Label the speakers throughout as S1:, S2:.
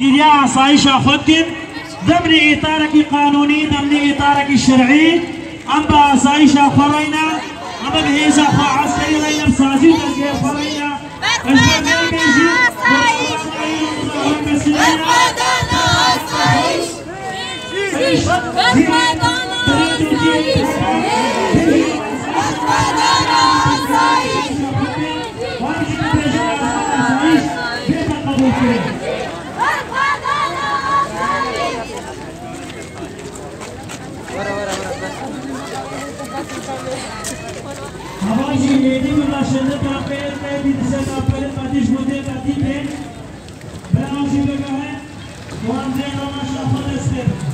S1: يا صايشة خدكن ضمن إطارك قانوني ضمن إطارك شرعي أما صايشة خرينا أما بهيزة خو عسكري غير بسازي تزير خرينا الجميع بيجي हमारी लेडी की लाशें तो आपके भी दिशा में आपके पार्टिश होते पार्टी के बनाओ जी लगा है वन डे नो माशा फलस्तीन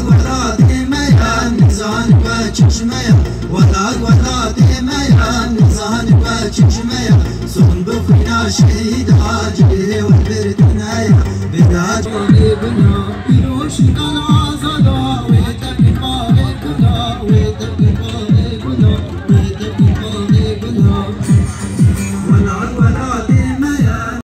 S2: ولاد ميران نزان بچشميا ولاد ميران نزان بچشميا سون بفنا شي